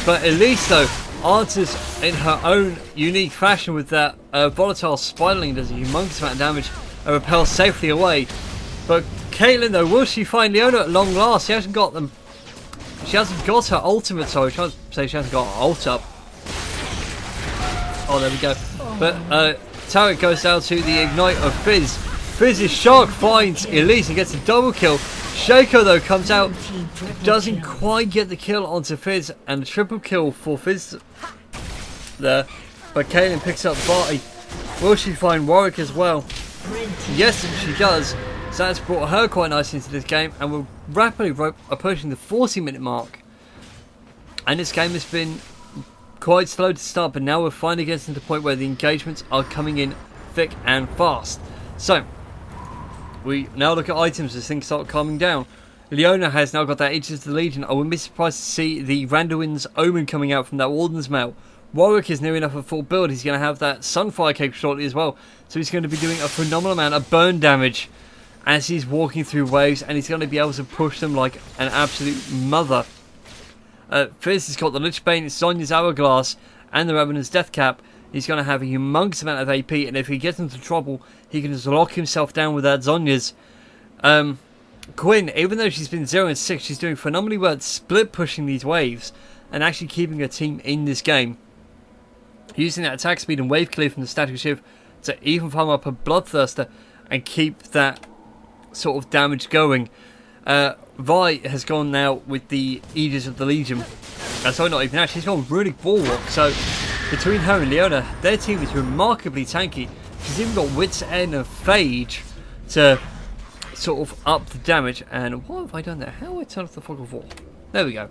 But Elise though answers in her own unique fashion with that volatile spiraling, does a humongous amount of damage and repels safely away. But Caitlyn though, will she find Leona at long last? She hasn't got them. She hasn't got her ultimate, sorry, I was trying to say she hasn't got her ult up. Oh, there we go. But turret goes down to the ignite of Fizz. Fizz's shark finds Elise and gets a double kill. Shaco though comes out, doesn't quite get the kill onto Fizz, and a triple kill for Fizz there. But Caitlyn picks up Barty. Will she find Warwick as well? Yes, she does. So that's brought her quite nicely into this game, and we're rapidly approaching the 40-minute mark. And this game has been quite slow to start, but now we're finally getting to the point where the engagements are coming in thick and fast. So we now look at items as things start calming down. Leona has now got that Aegis of the Legion. I wouldn't be surprised to see the Randuin's Omen coming out from that Warden's Mail. Warwick is near enough a full build. He's going to have that Sunfire cape shortly as well. So he's going to be doing a phenomenal amount of burn damage as he's walking through waves, and he's going to be able to push them like an absolute mother. Fizz has got the Lich Bane, Sonya's Hourglass, and the Revenant's Death Cap. He's going to have a humongous amount of AP, and if he gets into trouble, he can just lock himself down with that Zonya's. Quinn, even though she's been 0 and 6, she's doing phenomenally well at split pushing these waves and actually keeping her team in this game. Using that attack speed and wave clear from the static shift to even farm up a Bloodthirster and keep that sort of damage going. Vi has gone now with the Aegis of the Legion. Sorry, not even that, she's gone Runic Bulwark. So between her and Leona, their team is remarkably tanky. She's even got Wit's End and Phage to sort of up the damage. And what have I done there? How do I turn off the fog of war? There we go.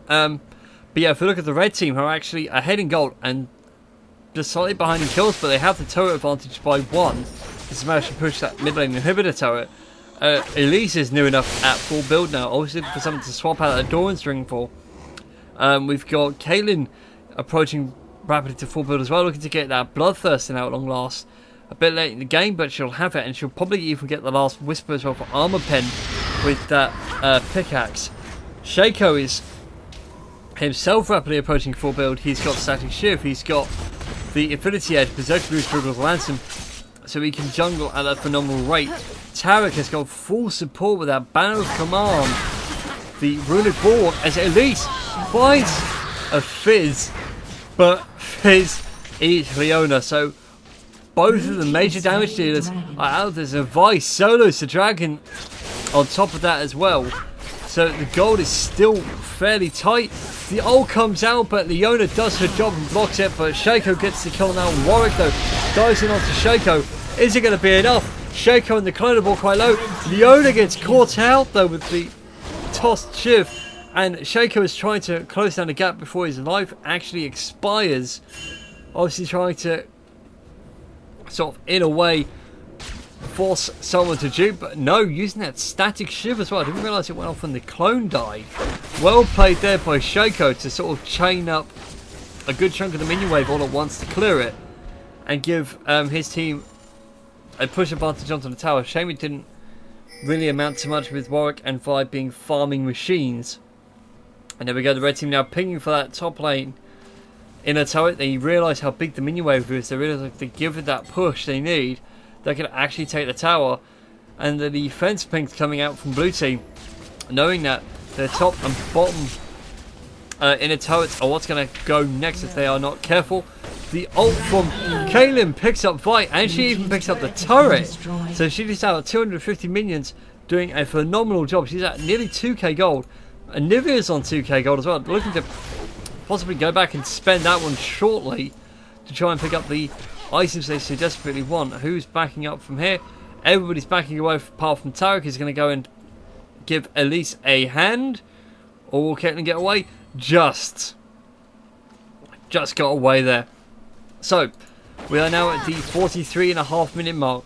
But yeah, if we look at the red team, who are actually ahead in gold and just slightly behind in kills, but they have the turret advantage by 1. It's managed to push that mid lane inhibitor turret. Elise is new enough at full build now, obviously for something to swap out a Doran's ring for. We've got Caitlyn approaching rapidly to full build as well, looking to get that Bloodthirsting out long last. A bit late in the game, but she'll have it, and she'll probably even get the last Whisper as well for Armor Pen with that pickaxe. Shaco is himself rapidly approaching full build. He's got Static Shift, he's got the Infinity Edge, Berserker Boost, Brutal's Ransom, so he can jungle at a phenomenal rate. Tarek has got full support with that Banner of Command. The Runic Bulwark as Elise finds a Fizz, but Fizz is Leona, so both of the major damage dealers are out. There's a Vi solos the Dragon on top of that as well. So the gold is still fairly tight. The ult comes out, but Leona does her job and blocks it, but Shaco gets the kill now. Warwick though dives in onto Shaco. Is it going to be enough? Shaco and the clone ball quite low. Leona gets caught out though with the tossed shiv, and Shaco is trying to close down the gap before his life actually expires. Obviously trying to sort of in a way force someone to dupe, but no, using that static shiv as well. I didn't realise it went off when the clone died. Well played there by Shaco to sort of chain up a good chunk of the minion wave all at once to clear it and give his team a push advantage onto the tower. Shame it didn't really amount to much with Warwick and Vi being farming machines. And there we go, the red team now pinging for that top lane in a turret. They realise how big the minion wave is. They realise if they give it that push they need, they can actually take the tower. And the defense pings coming out from blue team, knowing that their top and bottom inner turrets are what's going to go next if they are not careful. The ult from Caitlyn picks up Vi, and she even picks up the turret. So she just out 250 minions doing a phenomenal job. She's at nearly 2k gold. And Nivea's on 2k gold as well. Looking to possibly go back and spend that one shortly to try and pick up the items they so desperately want. Who's backing up from here? Everybody's backing away apart from Tarek. He's going to go and give Elise a hand. Or will Caitlyn get away? Just got away there. So, we are now at the 43.5 minute mark.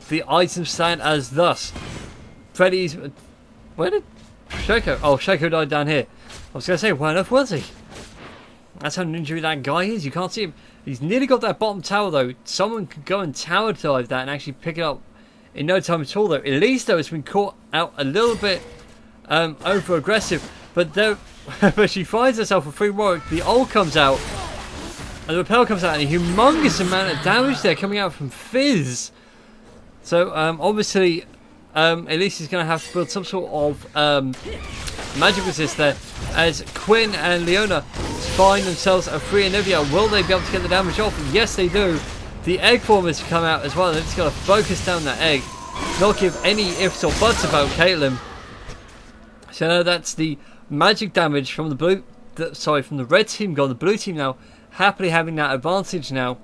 The items stand as thus. Freddy's... Where did Shaco... Oh, Shaco died down here. I was going to say, where on earth was he? That's how ninja that guy is. You can't see him. He's nearly got that bottom tower, though. Someone could go and tower dive that and actually pick it up in no time at all, though. Elise, though, has been caught out a little bit over-aggressive. But she finds herself a free Warwick. The ult comes out. And the repel comes out, and a humongous amount of damage there coming out from Fizz. So, obviously, Elise is going to have to build some sort of magic resist there, as Quinn and Leona find themselves a free Anivia. Will they be able to get the damage off? Yes, they do. The egg form has come out as well. They're just going to focus down that egg, not give any ifs or buts about Caitlyn. So now that's the magic damage from the from the red team gone. The blue team now happily having that advantage now.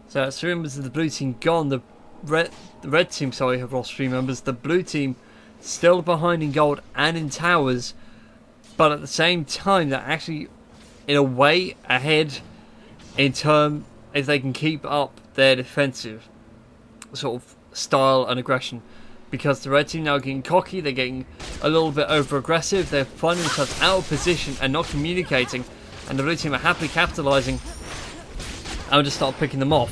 So that's 3 members of the blue team gone. The red team, sorry, have lost 3 members. The blue team still behind in gold and in towers, but at the same time they're actually in a way ahead in term if they can keep up their defensive sort of style and aggression, because the red team now getting cocky, they're getting a little bit over aggressive, they're finding themselves out of position and not communicating, and the blue team are happily capitalising and just start picking them off.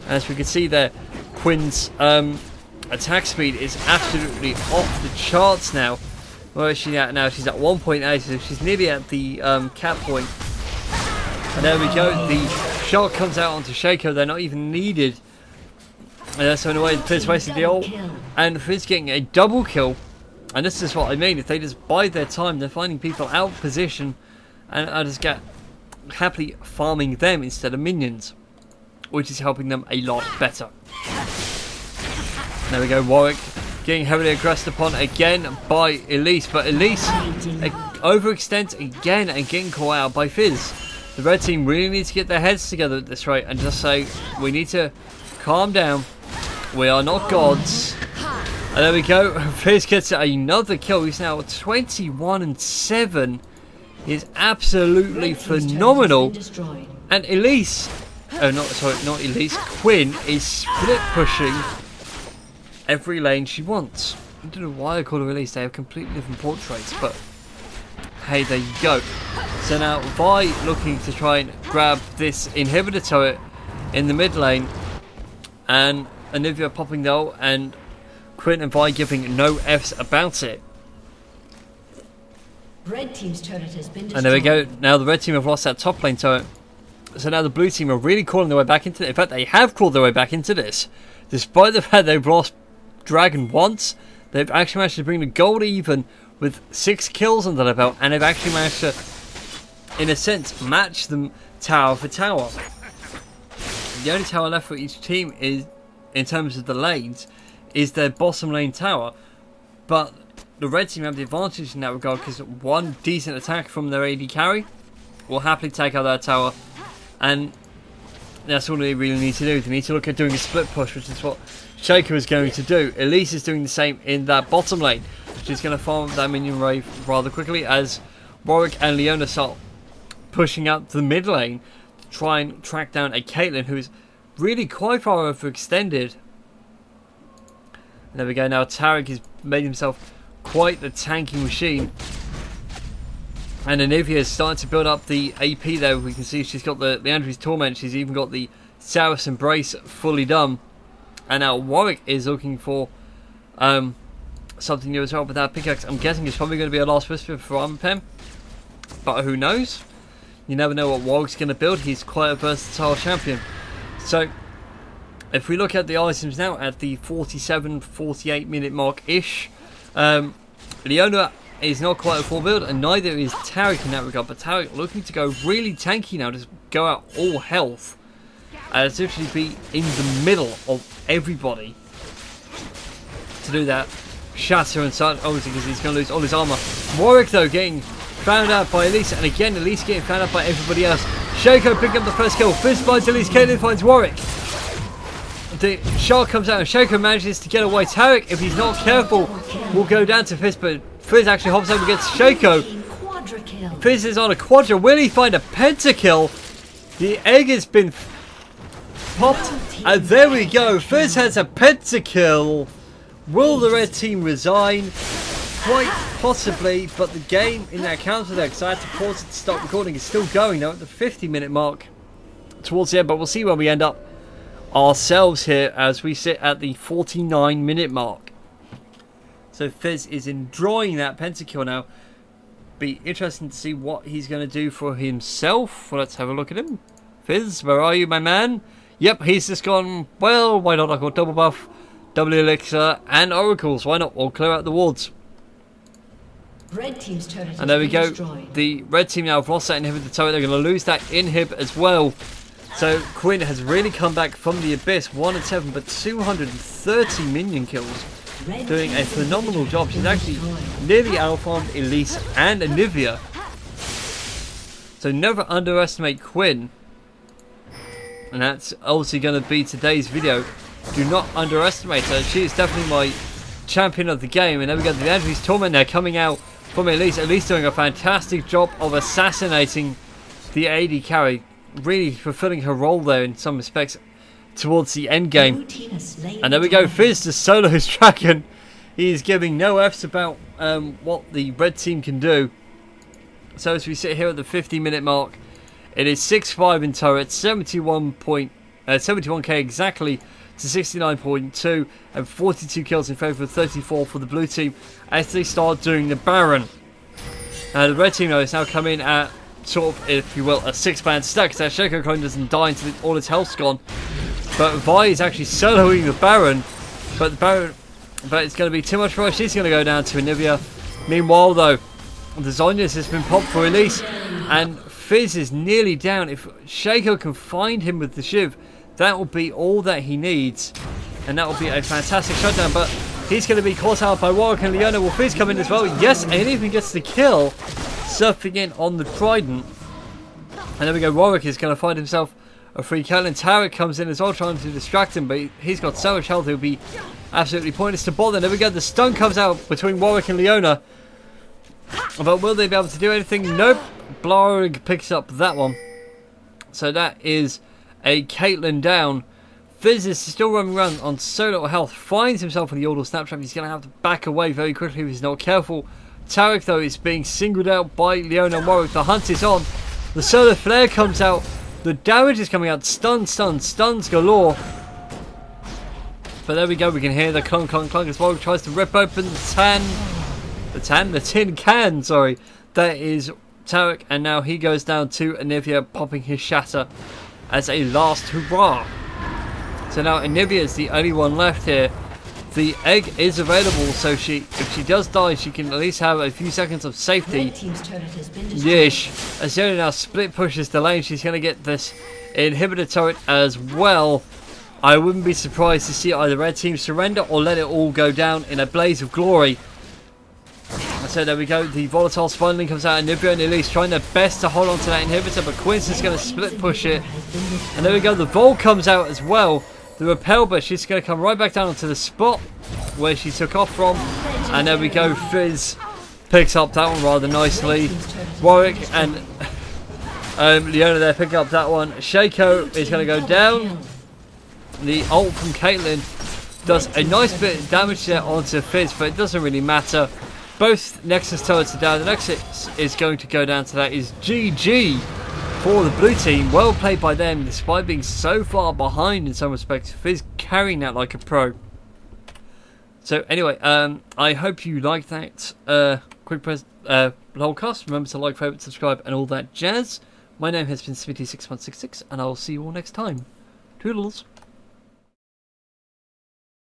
As we can see there, Quinn's attack speed is absolutely off the charts now. Where is she at now? She's at 1.8, so she's nearly at the cap point. And there we go, the shot comes out onto Shaco, they're not even needed. So in a way, Fizz wasted the ult, and Fizz getting a double kill. And this is what I mean, if they just bide their time, they're finding people out of position, and I just get happily farming them instead of minions, which is helping them a lot better. There we go, Warwick getting heavily aggressed upon again by Elise, but Elise overextends again and getting caught out by Fizz. The red team really need to get their heads together at this rate and just say, we need to calm down, we are not gods. And there we go, Fizz gets another kill. He's now 21-7. He's absolutely phenomenal. And Elise, not Elise, Quinn is split pushing every lane she wants. I don't know why I call her Elise, they have completely different portraits, but hey, there you go. So now Vi looking to try and grab this inhibitor turret in the mid lane, and Anivia popping the ult, and Quinn and Vi giving no Fs about it. Red team's turret has been destroyed. And there we go. Now the red team have lost that top lane turret. So now the blue team are really crawling their way back into it. In fact, they have crawled their way back into this. Despite the fact they've lost Dragon once, they've actually managed to bring the gold even with 6 kills under their belt, and they've actually managed to, in a sense, match them tower for tower. The only tower left for each team is, in terms of the lanes, is their bottom lane tower. But the red team have the advantage in that regard, because one decent attack from their AD carry will happily take out that tower, and that's all they really need to do. They need to look at doing a split push, which is what Shaco is going to do. Elise is doing the same in that bottom lane. She's going to farm that minion wave rather quickly as Warwick and Leona start pushing out to the mid lane to try and track down a Caitlyn who is really quite far overextended. And there we go. Now Tarek has made himself quite the tanking machine, and Anivia is starting to build up the AP there. We can see she's got the Andrew's Torment, she's even got the Saurus Embrace fully done, and now Warwick is looking for something new as well with that pickaxe. I'm guessing it's probably going to be a last whisper for Armor Pen, but who knows? You never know what Warwick's going to build. He's quite a versatile champion. So if we look at the items now at the 47-48 minute mark ish, Leona is not quite a full build, and neither is Tarek in that regard, but Tarek looking to go really tanky now, just go out all health, and literally be in the middle of everybody to do that. Shatter and such, obviously because he's going to lose all his armor. Warwick though getting found out by Elise, and again Elise getting found out by everybody else. Shaco picking up the first kill. Fizz finds Elise, Caitlyn finds Warwick. The shot comes out and Shaco manages to get away. Tarek, if he's not careful, will go down to Fizz, but Fizz actually hops over against Shaco. Fizz is on a quadra. Will he find a pentakill? The egg has been popped, and there we go. Fizz has a pentakill. Will the red team resign? Quite possibly, but the game in that counter there, because I had to pause it to stop recording, is still going now at the 50-minute mark towards the end, but we'll see where we end up ourselves here as we sit at the 49-minute mark. So Fizz is enjoying that pentakill now. Be interesting to see what he's going to do for himself. Well, let's have a look at him. Fizz, where are you, my man? Yep, he's just gone, well, why not? I got double buff. double elixir, and oracles. Why not? We'll clear out the wards. Red team's turret has And there we been go. destroyed. The red team now have lost that inhib the turret. They're going to lose that inhib as well. So Quinn has really come back from the abyss. 1 and 7, but 230 minion kills. Red Doing team a has been phenomenal job. She's actually destroyed. nearly outfarmed Elise and Anivia. So never underestimate Quinn. And that's obviously going to be today's video. Do not underestimate her. She is definitely my champion of the game. And then we got the Andrew's Torment there coming out from Elise. Elise doing a fantastic job of assassinating the AD carry. Really fulfilling her role there in some respects towards the end game. Blue team has slain And there we go. Fizz to solo his dragon. He is giving no F's about what the red team can do. So as we sit here at the 50-minute mark, it is 6-5 in turrets, 71k exactly to 69.2, and 42 kills in favour of 34 for the blue team as they start doing the Baron. The red team though is now coming at sort of, if you will, a 6-man stack. So Shaco clone doesn't die until all its health's gone. But Vi is actually soloing the Baron, but it's going to be too much for her. She's going to go down to Anivia. Meanwhile though, the Zonius has been popped for Elise, and Fizz is nearly down. If Shaco can find him with the Shiv, that will be all that he needs, and that will be a fantastic shutdown. But he's going to be caught out by Warwick and Leona. Will Fizz come in as well? Yes, and even gets the kill, surfing in on the Trident. And there we go. Warwick is going to find himself a free kill, and Tarek comes in as well, trying to distract him, but he's got so much health it would be absolutely pointless to bother. There we go. The stun comes out between Warwick and Leona. But will they be able to do anything? Nope. Blarg picks up that one. So that is a Caitlyn down. Fizz is still running around on so little health. Finds himself in the Yordle Snaptrap. He's going to have to back away very quickly if he's not careful. Tarek, though, is being singled out by Leona and Warwick. The hunt is on. The solar flare comes out. The damage is coming out. Stuns galore. But there we go. We can hear the clunk, clunk, clunk as Warwick tries to rip open the tin can, sorry. That is Tarek, and now he goes down to Anivia, popping his shatter as a last hurrah. So now Anivia is the only one left here. The egg is available, so if she does die, she can at least have a few seconds of safety. Red team's turret has been destroyed. Yeesh. As Yona now split pushes the lane, she's going to get this inhibitor turret as well. I wouldn't be surprised to see either red team surrender or let it all go down in a blaze of glory. So there we go, the volatile spawning comes out, and Anivia and Elise trying their best to hold on to that inhibitor, but Quinn's going to split push it. And there we go, the Vol comes out as well. The repel, but she's going to come right back down onto the spot where she took off from. And there we go, Fizz picks up that one rather nicely. Warwick and Leona there pick up that one. Shaco is going to go down. The ult from Caitlyn does a nice bit of damage there onto Fizz, but it doesn't really matter. Both Nexus turrets are down. The Nexus is going to go down, so that is GG for the blue team. Well played by them, despite being so far behind in some respects. Fizz carrying that like a pro. So anyway, I hope you liked that quick Lolcast. Remember to like, favorite, subscribe, and all that jazz. My name has been Smitty6166, and I will see you all next time. Toodles.